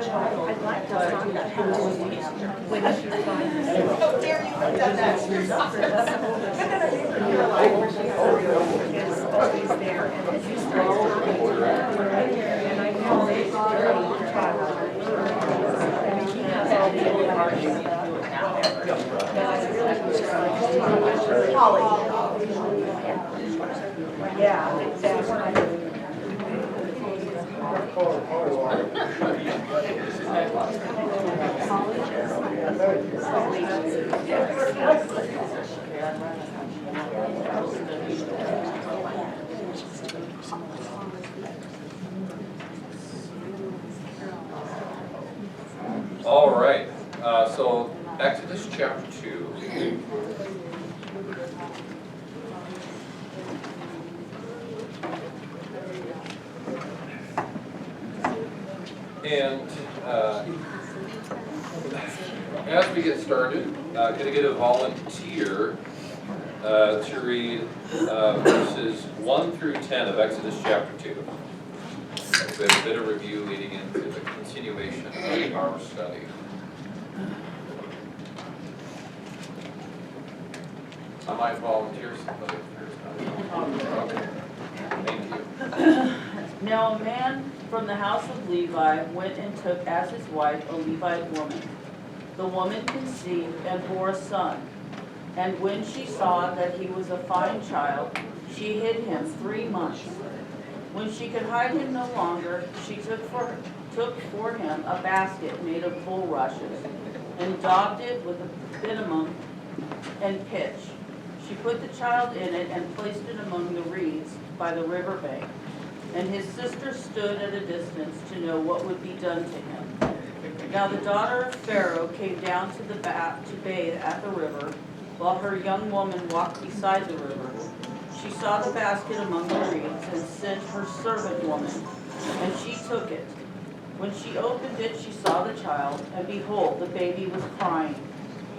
I'd like to talk about how when she's fine. How dare you have done that? Where she is always there, and as you start talking to her, and I know it's Holly. yeah, exactly. All right, so Exodus chapter 2. And as we get started, can I get a volunteer to read verses 1 through 10 of Exodus chapter 2? We have a bit of review leading into the continuation of our study. I might volunteer somebody if there's not. Okay. Thank you. Now a man from the house of Levi went and took as his wife a Levite woman. The woman conceived and bore a son. And when she saw that he was a fine child, she hid him 3 months. When she could hide him no longer, she took for him a basket made of bulrushes, and daubed it with bitumen and pitch. She put the child in it and placed it among the reeds by the river bank. And his sister stood at a distance to know what would be done to him. Now the daughter of Pharaoh came down to bathe at the river, while her young woman walked beside the river. She saw the basket among the reeds and sent her servant woman, and she took it. When she opened it, she saw the child, and behold, the baby was crying.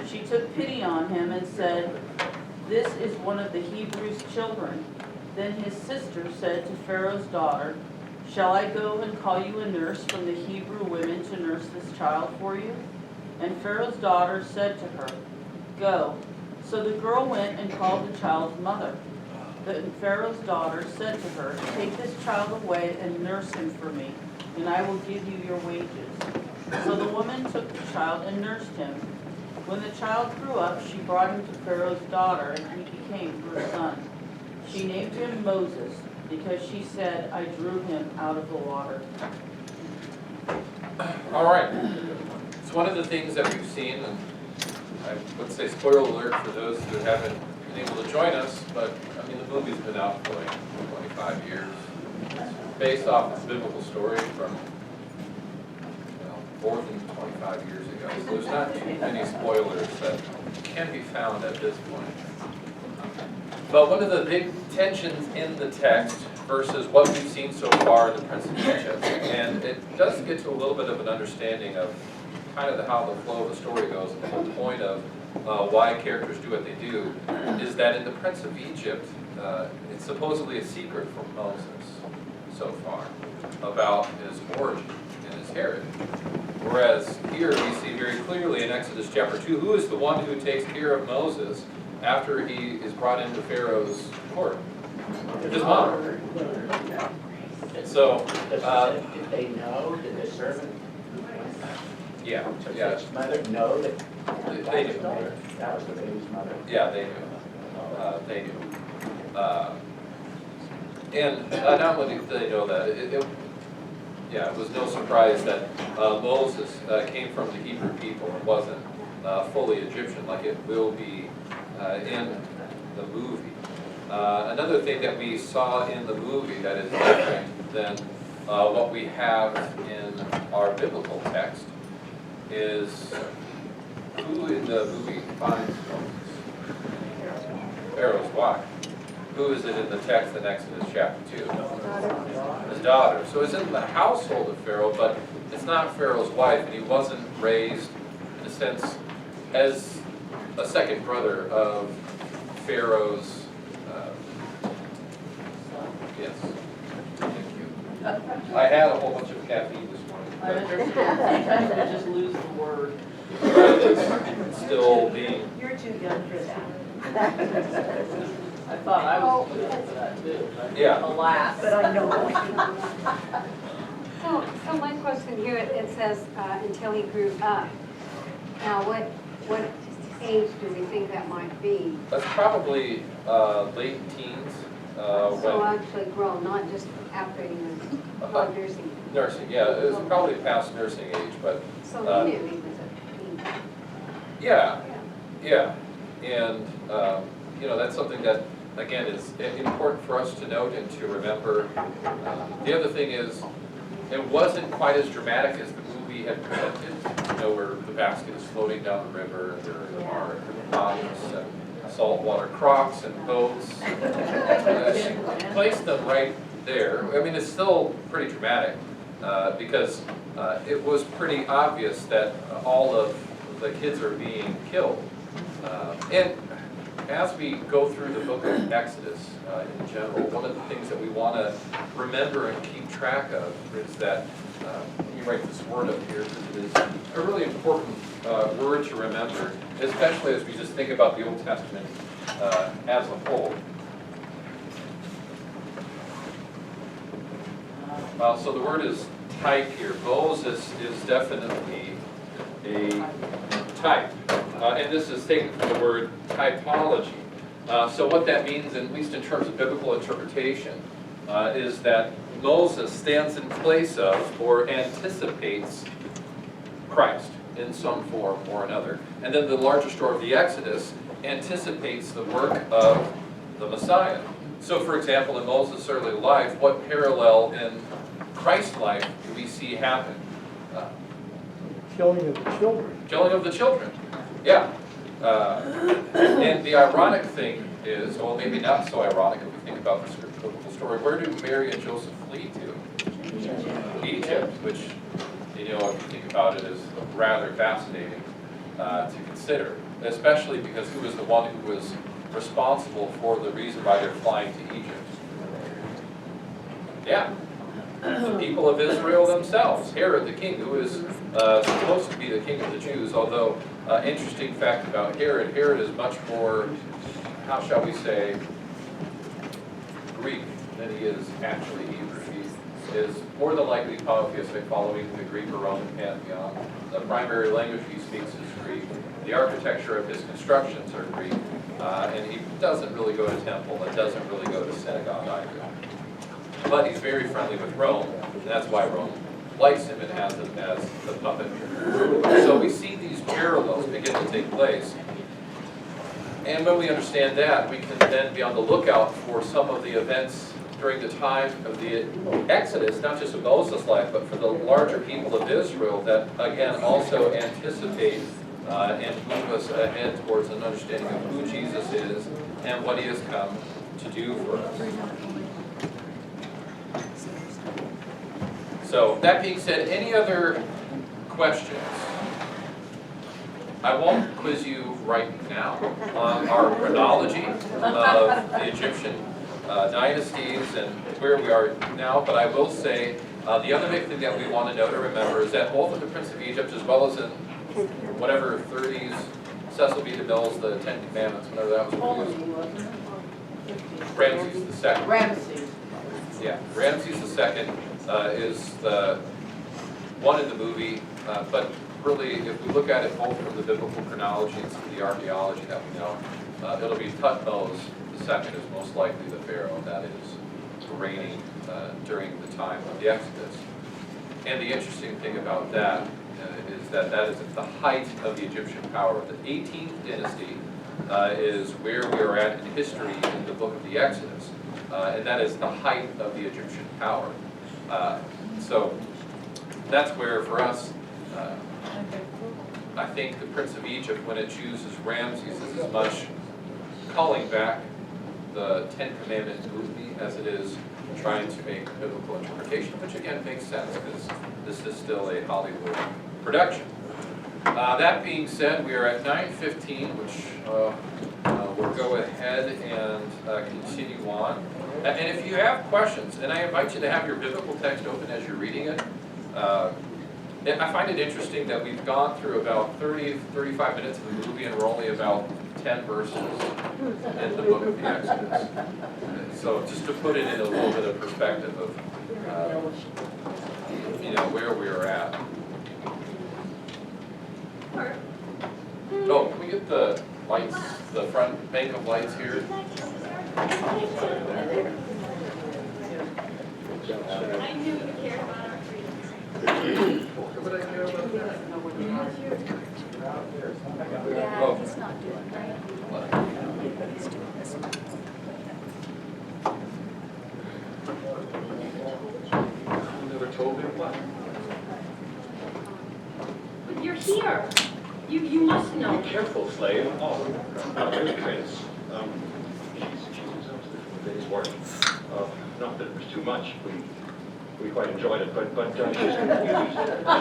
She took pity on him and said, "This is one of the Hebrews' children." Then his sister said to Pharaoh's daughter, "Shall I go and call you a nurse from the Hebrew women to nurse this child for you?" And Pharaoh's daughter said to her, "Go." So the girl went and called the child's mother. Then Pharaoh's daughter said to her, "Take this child away and nurse him for me, and I will give you your wages." So the woman took the child and nursed him. When the child grew up, she brought him to Pharaoh's daughter, and he became her son. She named him Moses, because she said, "I drew him out of the water." All right. It's one of the things that we've seen, and I would say spoiler alert for those who haven't been able to join us, but I mean the movie's been out for like 25 years. It's based off this biblical story from more than 25 years ago. So there's not too many spoilers that can be found at this point. But one of the big tensions in the text versus what we've seen so far in the Prince of Egypt, and it does get to a little bit of an understanding of kind of how the flow of the story goes, and the whole point of why characters do what they do, is that in the Prince of Egypt, it's supposedly a secret from Moses so far about his origin and his heritage. Whereas here we see very clearly in Exodus chapter 2, who is the one who takes care of Moses after he is brought into Pharaoh's court? His mom. So, did they know? Did the servant? yeah. His mother know that They do. that was the baby's mother? Yeah, they do. They do. And not only do they know that, it was no surprise that Moses came from the Hebrew people and wasn't fully Egyptian like it will be in the movie. Another thing that we saw in the movie that is different than what we have in our biblical text is who in the movie finds Moses? Pharaoh's wife. Who is it in the text in Exodus chapter 2? His daughter. So it's in the household of Pharaoh, but it's not Pharaoh's wife, and he wasn't raised, in a sense, as a second brother of Pharaoh's. Yes. Thank you. I had a whole bunch of caffeine this morning. I understand, sometimes we just lose the word. It's still being, You're too young for that. I thought I was too young for that too, but Yeah. alas. But I know. So my question here, it says, until he grew up. Now, what age do we think that might be? that's probably late teens, So when actually grown, not just after he was not nursing. nursing, yeah, it was probably past nursing age, but So he knew he was a teen. yeah, yeah. And, you know, that's something that, again, is important for us to note and to remember. The other thing is, it wasn't quite as dramatic as the movie had presented, you know, where the basket is floating down the river, and there are rocks and saltwater crocs and boats. She placed them right there. I mean, it's still pretty dramatic, because it was pretty obvious that all of the kids are being killed. And as we go through the book of Exodus in general, one of the things that we want to remember and keep track of is that, let me write this word up here because it is a really important word to remember, especially as we just think about the Old Testament as a whole. So the word is type here. Moses is definitely a type. And this is taken from the word typology. So what that means, at least in terms of biblical interpretation, is that Moses stands in place of or anticipates Christ in some form or another. And then the larger story of the Exodus anticipates the work of the Messiah. So for example, in Moses' early life, what parallel in Christ's life do we see happen? Killing of the children. Killing of the children. Yeah. And the ironic thing is, well, maybe not so ironic if we think about the biblical story, where do Mary and Joseph flee to? Egypt, which, you know, if you think about it, is rather fascinating to consider, especially because who was the one who was responsible for the reason why they're flying to Egypt? Yeah. The people of Israel themselves, Herod the king, who is supposed to be the king of the Jews, although interesting fact about Herod, Herod is much more, how shall we say, Greek than he is actually Hebrew. He is more than likely polytheistic, following the Greek or Roman pantheon. The primary language he speaks is Greek. The architecture of his constructions are Greek, and he doesn't really go to temple and doesn't really go to synagogue either. But he's very friendly with Rome, and that's why Rome likes him and has him as the puppet. So we see these parallels begin to take place. And when we understand that, we can then be on the lookout for some of the events during the time of the Exodus, not just of Moses' life, but for the larger people of Israel that, again, also anticipate and move us ahead towards an understanding of who Jesus is and what he has come to do for us. So, that being said, any other questions? I won't quiz you right now on our chronology of the Egyptian dynasties and where we are now, but I will say the other big thing that we want to know to remember is that both of the Prince of Egypt, as well as in whatever 30s, Cecil B. DeMille's The Ten Commandments, whenever that was produced, Ptolemy, wasn't it? Ramses II. Ramses. Yeah, Ramses II is the one in the movie, but really, if we look at it both from the biblical chronology and some of the archaeology that we know, it'll be Thutmose II is most likely the pharaoh that is reigning during the time of the Exodus. And the interesting thing about that is that that is at the height of the Egyptian power. The 18th dynasty is where we are at in history in the book of the Exodus, and that is the height of the Egyptian power. So that's where, for us, I think the Prince of Egypt, when it chooses Ramses, is as much calling back the Ten Commandment movie as it is trying to make a biblical interpretation, which again makes sense because this is still a Hollywood production. That being said, we are at 9:15, which we'll go ahead and continue on. And if you have questions, and I invite you to have your biblical text open as you're reading it, And I find it interesting that we've gone through about 35 minutes of the movie and we're only about 10 verses in the book of the Exodus. So just to put it in a little bit of perspective of, where we are at. Oh, can we get the lights, the front bank of lights here? I knew you cared about our freedoms. Oh. He's not doing right. He's doing this one. Never told me what? But you're here. You must know. Be careful, slave. Oh, there's Prince. She's exhausted from the day's work. Not that it was too much. We quite enjoyed it, but she's confused. She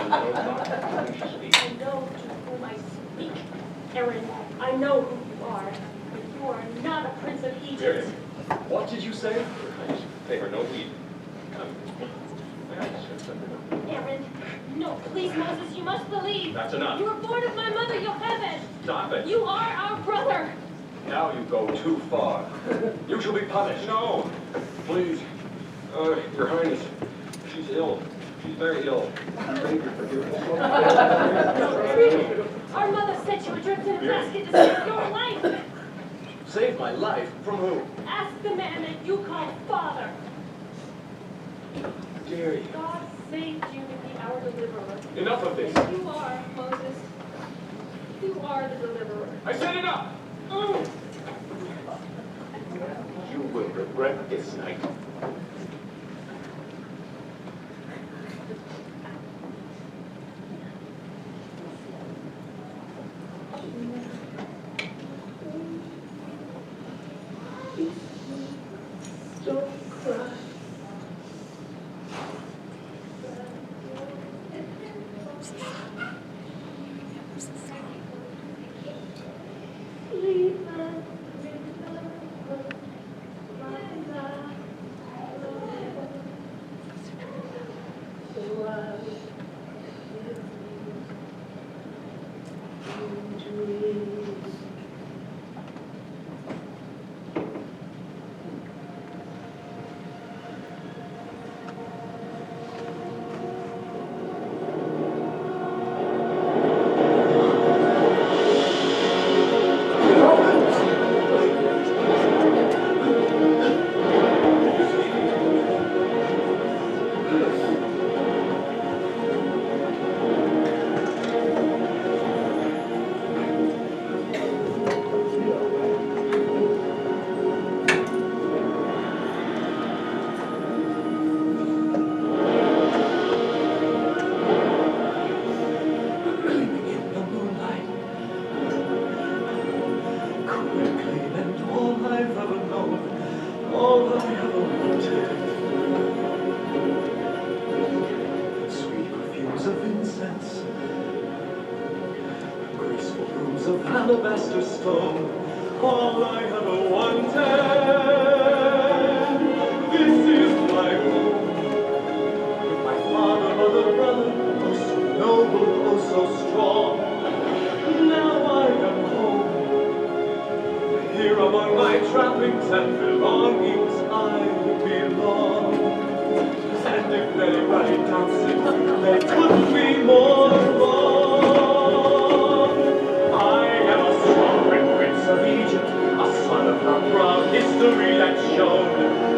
knows not who she speaks. I know to whom I speak, Aaron. I know who you are. But you are not a prince of Egypt. Miriam, what did you say? I just pay her no heed. May I just say something? Aaron, no, please, Moses, you must believe. That's enough. You were born of my mother, Yocheved. Stop it. You are our brother. Now you go too far. You shall be punished. No, please. Your Highness, she's ill. She's very ill. Beg your forgiveness. Our mother said you were driven in a basket to save your life. Save my life? From who? Ask the man that you call father. Dearie. God saved you to be our deliverer. Enough of this. And you are, Moses. You are the deliverer. I said enough! You will regret this night. Don't cry. Alabaster stone, all I ever wanted. This is my home. With my father, mother, brother, oh so noble, oh so strong. Now I am home. Here among my trappings and belongings I belong. And if anybody doubts it, they couldn't be more wrong. Of Egypt, a son of our proud history that's shown,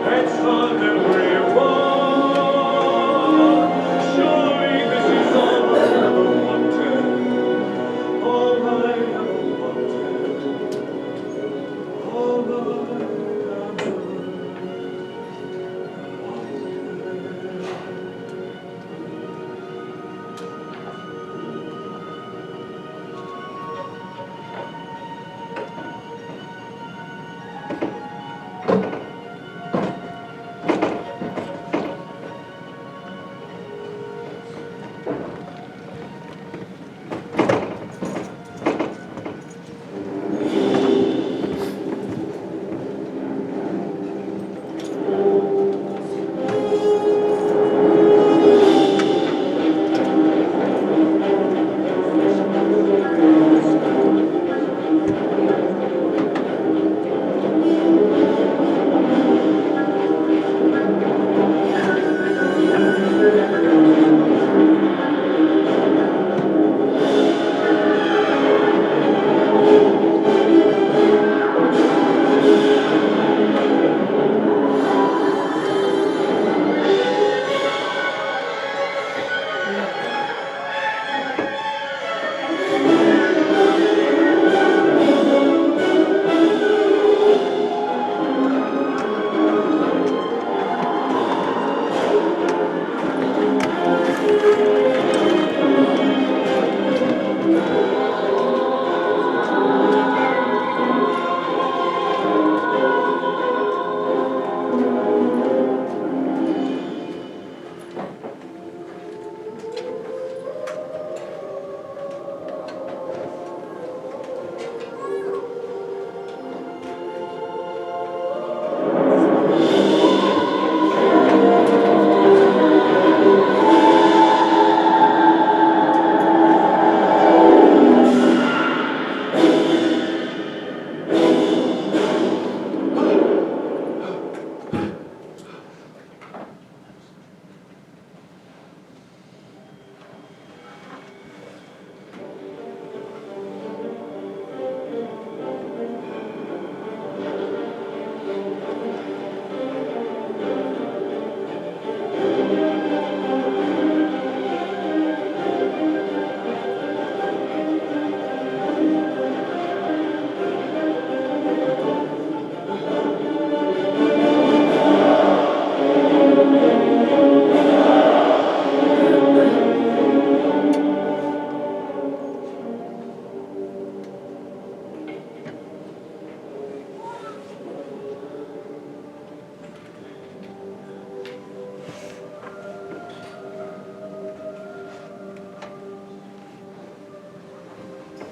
that's on every wall. Surely this is all I ever wanted, all I ever wanted, all I ever wanted.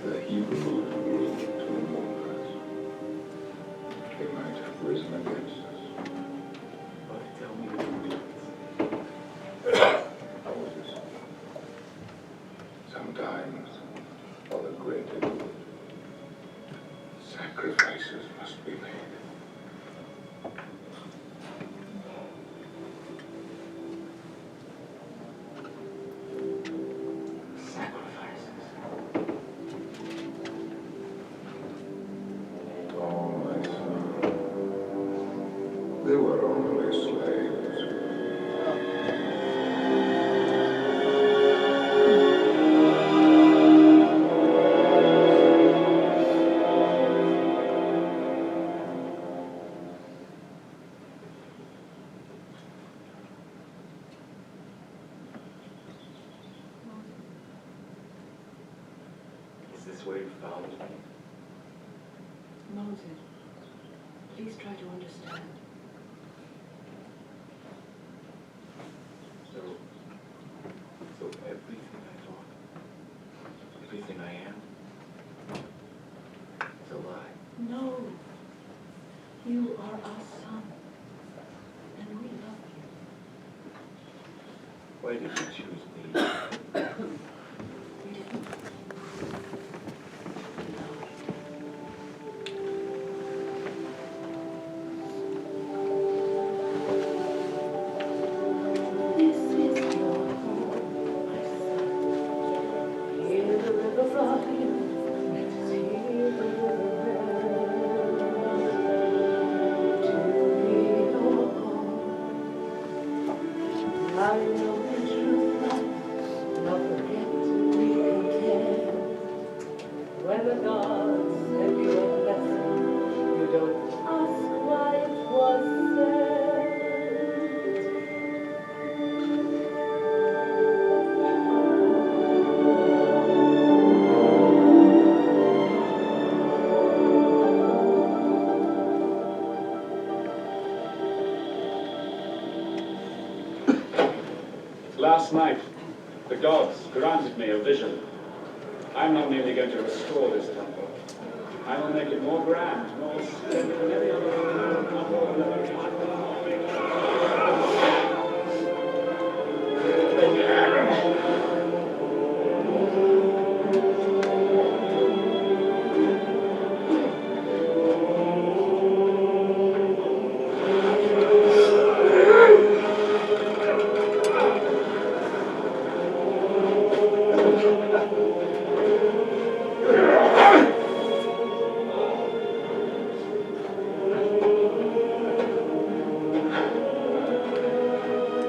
The Hebrews grew to among us. They might have risen against us. But tell me the truth. Moses, sometimes for the greater good, sacrifices must be made. Oh, my son, they were only slaves. Is this where you found me? Moses, please try to understand. So everything I thought, everything I am, is a lie. No, you are our son, and we love you. Why did you choose me? We didn't. This is your home, my son. Hear the river flowing, hear the river to be your home. I know in truth life, not forget to be content. When the gods send you a blessing, you don't ask why it was sent. Last night, the gods granted me a vision. I'm not merely going to restore this temple. I will make it more grand, more splendid than any other.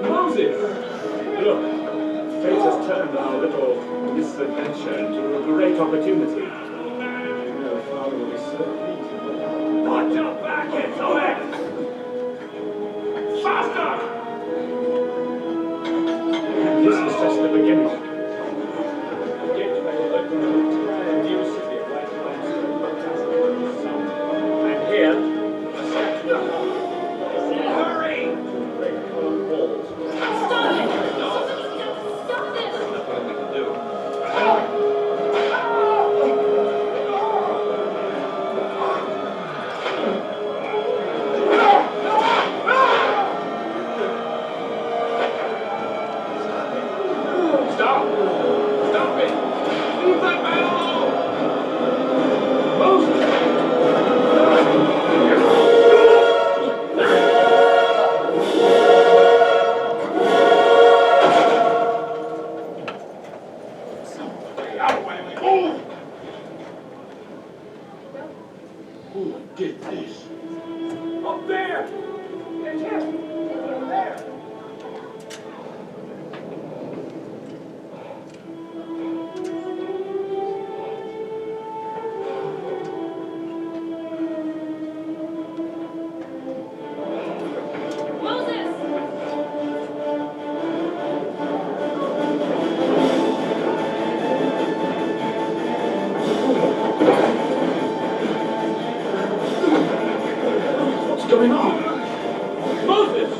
Moses! Look, fate has turned our little misadventure into a great opportunity. Your father will be so pleased. Put your back into it! Faster! And this is just the beginning. The gateway will open an entire new city of white limestone fantastic in the sun. And here, a statue of God. Hurry! Great column walls. Stop it! Stop this! Nothing we can do. Stop! Stop it! Leave that man alone! Moses! Who did this? Up there! It's him! Up there! Moses! What's going on? Moses!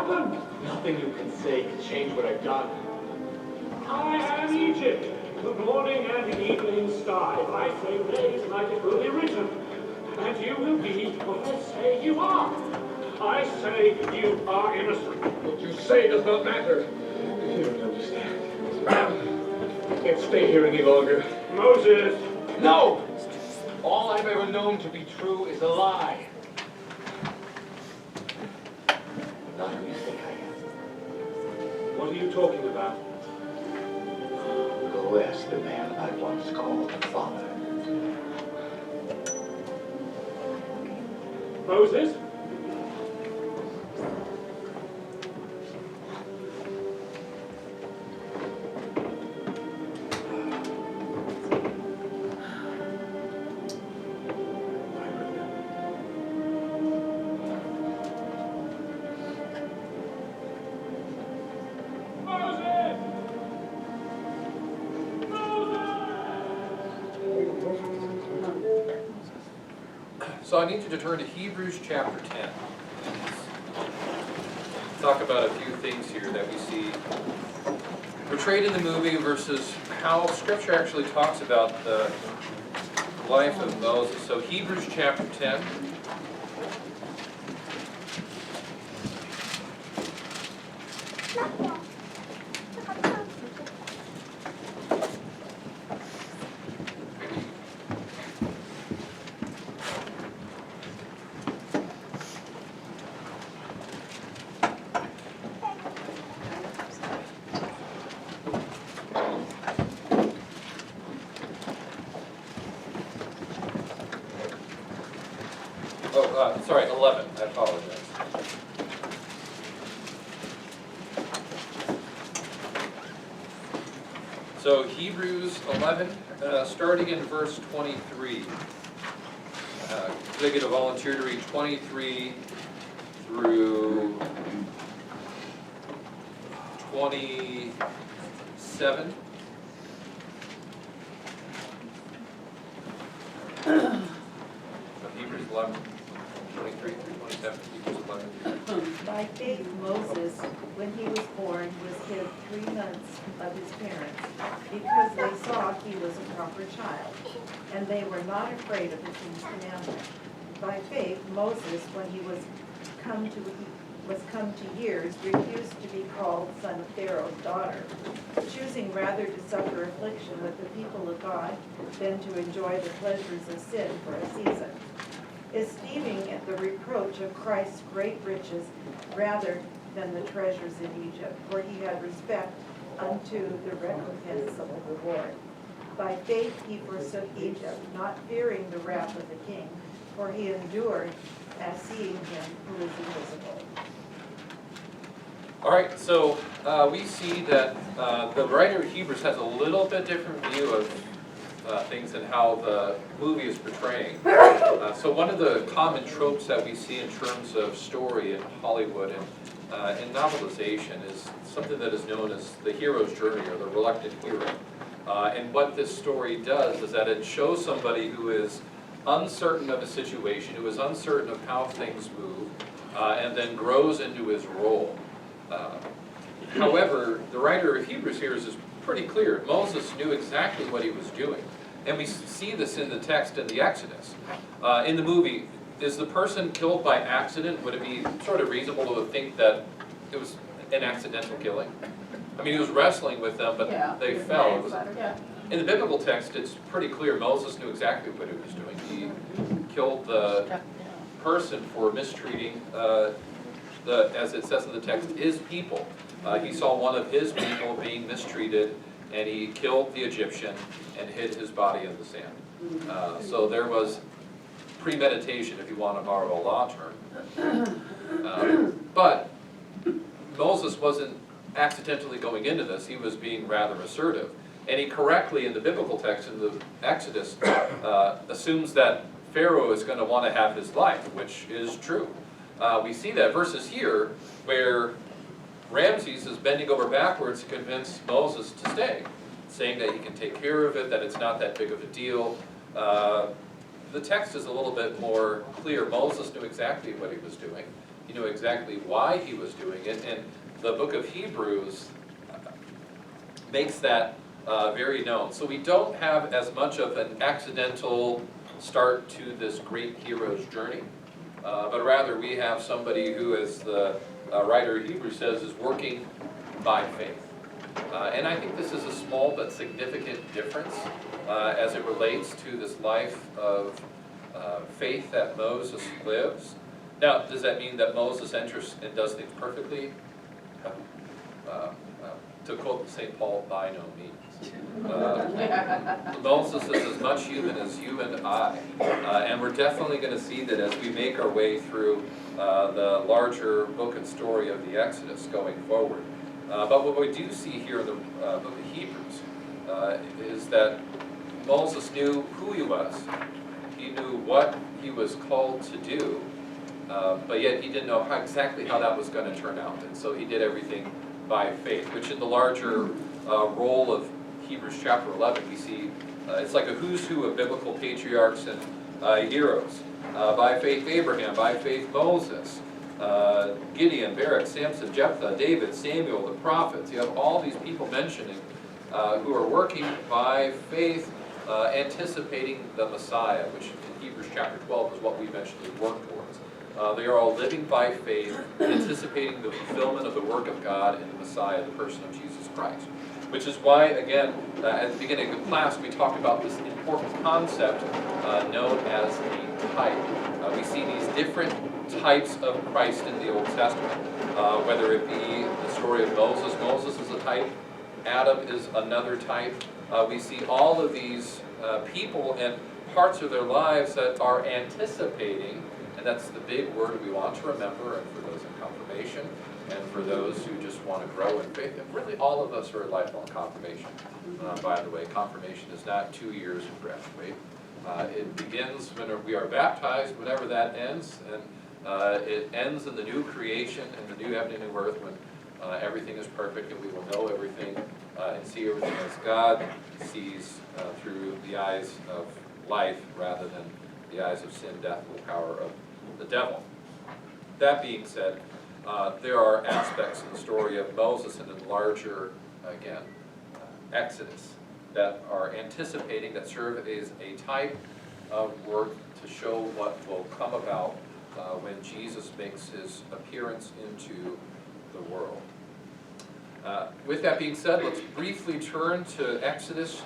happened? Nothing you can say can change what I've done. I am Egypt, the morning and evening sky. If I say day, tonight it will be written. And you will be what I say you are. I say you are innocent. What you say does not matter. You don't understand. I can't stay here any longer. Moses! No! All I've ever known to be true is a lie. I'm not who you think I am. What are you talking about? Go ask the man I once called father. Moses? So I need you to turn to Hebrews chapter 10. Talk about a few things here that we see portrayed in the movie versus how Scripture actually talks about the life of Moses. So Hebrews chapter 10. Sorry, 11. I apologize. So Hebrews 11, starting in verse 23. Could I get a volunteer to read 23 through 27? So Hebrews 11. 23 through 27, Hebrews 11. By faith, Moses, when he was born, was hid 3 months of his parents, because they saw he was a proper child, and they were not afraid of the king's commandment. By faith, Moses, when he was come to years, refused to be called son of Pharaoh's daughter, choosing rather to suffer affliction with the people of God than to enjoy the pleasures of sin for a season, esteeming the reproach of Christ's great riches rather than the treasures in Egypt, for he had respect unto the recompense of the reward. By faith he forsook Egypt, not fearing the wrath of the king, for he endured as seeing him who is invisible. All right, so we see that the writer of Hebrews has a little bit different view of things and how the movie is portraying. So one of the common tropes that we see in terms of story in Hollywood and in novelization is something that is known as the hero's journey or the reluctant hero. And what this story does is that it shows somebody who is uncertain of a situation, who is uncertain of how things move, and then grows into his role. However, the writer of Hebrews here is pretty clear. Moses knew exactly what he was doing. And we see this in the text in the Exodus. In the movie, is the person killed by accident? Would it be sort of reasonable to think that it was an accidental killing? I mean, he was wrestling with them, but they fell. In the biblical text, it's pretty clear. Moses knew exactly what he was doing. He killed the person for mistreating, as it says in the text, his people. He saw one of his people being mistreated, and he killed the Egyptian and hid his body in the sand. So there was premeditation, if you want to borrow a law term. But Moses wasn't accidentally going into this. He was being rather assertive. And he correctly, in the biblical text, in the Exodus, assumes that Pharaoh is going to want to have his life, which is true. We see that versus here, where Ramses is bending over backwards to convince Moses to stay, saying that he can take care of it, that it's not that big of a deal. The text is a little bit more clear. Moses knew exactly what he was doing. He knew exactly why he was doing it, and the book of Hebrews makes that very known. So we don't have as much of an accidental start to this great hero's journey, but rather we have somebody who, as the writer of Hebrews says, is working by faith. And I think this is a small but significant difference as it relates to this life of faith that Moses lives. Now, does that mean that Moses enters and does things perfectly? To quote St. Paul, by no means. Moses is as much human as you and I, and we're definitely going to see that as we make our way through the larger book and story of the Exodus going forward. But what we do see here in the book of Hebrews is that Moses knew who he was. He knew what he was called to do, but yet he didn't know exactly how that was going to turn out. And so he did everything by faith, which in the larger role of Hebrews chapter 11, we see it's like a who's who of biblical patriarchs and heroes. By faith Abraham, by faith Moses, Gideon, Barak, Samson, Jephthah, David, Samuel, the prophets. You have all these people mentioning who are working by faith, anticipating the Messiah, which in Hebrews chapter 12 is what we eventually work towards. They are all living by faith, anticipating the fulfillment of the work of God in the Messiah, the person of Jesus Christ. Which is why, again, at the beginning of class, we talked about this important concept known as the type. We see these different types of Christ in the Old Testament, whether it be the story of Moses. Moses is a type. Adam is another type. We see all of these people and parts of their lives that are anticipating, and that's the big word we want to remember, and for those in confirmation, and for those who just want to grow in faith. And really all of us are in lifelong confirmation. By the way, confirmation is not 2 years of graduate. It begins when we are baptized, whenever that ends, and it ends in the new creation and the new heaven and new earth when everything is perfect and we will know everything and see everything as God sees through the eyes of life rather than the eyes of sin, death, and the power of the devil. That being said, there are aspects in the story of Moses and in the larger, again, Exodus that are anticipating, that serve as a type of work to show what will come about when Jesus makes his appearance into the world. With that being said, let's briefly turn to Exodus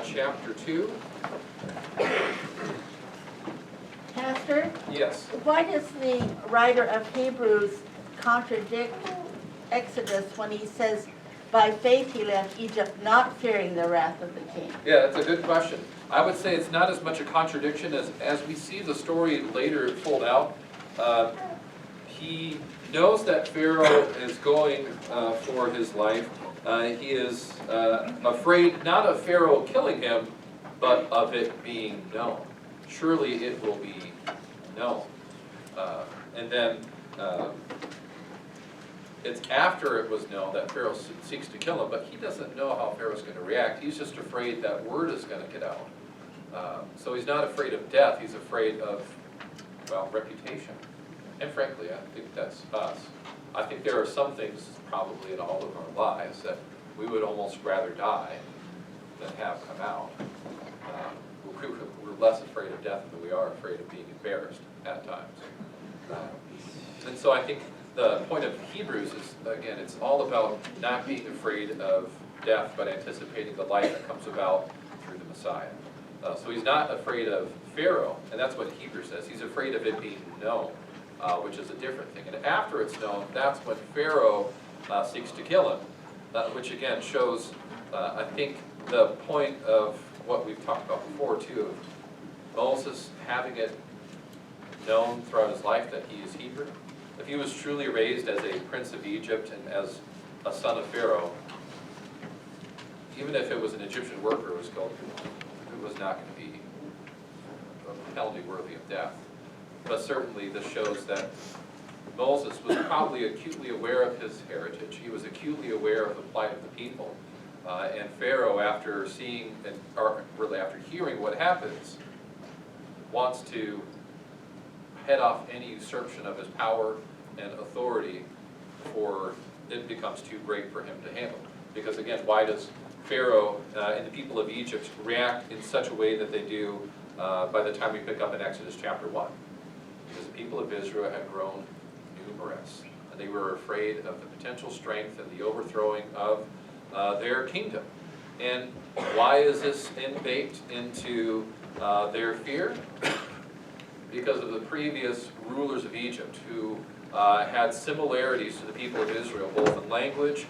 chapter 2. Pastor, Yes. why does the writer of Hebrews contradict Exodus when he says, by faith he left Egypt, not fearing the wrath of the king? Yeah, that's a good question. I would say it's not as much a contradiction as we see the story later pulled out. He knows that Pharaoh is going for his life. He is afraid not of Pharaoh killing him, but of it being known. Surely it will be known. And then it's after it was known that Pharaoh seeks to kill him, but he doesn't know how Pharaoh's going to react. He's just afraid that word is going to get out. So he's not afraid of death, he's afraid of, well, reputation. And frankly, I think that's us. I think there are some things probably in all of our lives that we would almost rather die than have come out. We're less afraid of death than we are afraid of being embarrassed at times. And so I think the point of Hebrews is, again, it's all about not being afraid of death, but anticipating the life that comes about through the Messiah. So he's not afraid of Pharaoh, and that's what Hebrews says. He's afraid of it being known, which is a different thing. And after it's known, that's when Pharaoh seeks to kill him, which again shows, I think, the point of what we've talked about before, too, of Moses having it known throughout his life that he is Hebrew. If he was truly raised as a prince of Egypt and as a son of Pharaoh, even if it was an Egyptian worker who was killed, it was not going to be a penalty worthy of death. But certainly this shows that Moses was probably acutely aware of his heritage. He was acutely aware of the plight of the people. And Pharaoh, after seeing, or really after hearing what happens, wants to head off any usurpation of his power and authority for it becomes too great for him to handle. Because again, why does Pharaoh and the people of Egypt react in such a way that they do by the time we pick up in Exodus chapter 1? Because the people of Israel had grown numerous, and they were afraid of the potential strength and the overthrowing of their kingdom. And why is this baked into their fear? Because of the previous rulers of Egypt who had similarities to the people of Israel, both in language,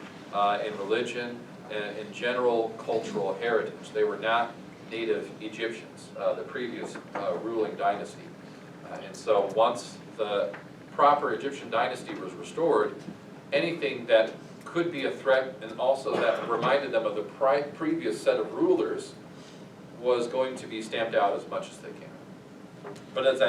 in religion, and in general cultural heritage. They were not native Egyptians, the previous ruling dynasty. And so once the proper Egyptian dynasty was restored, anything that could be a threat and also that reminded them of the previous set of rulers was going to be stamped out as much as they can. But as I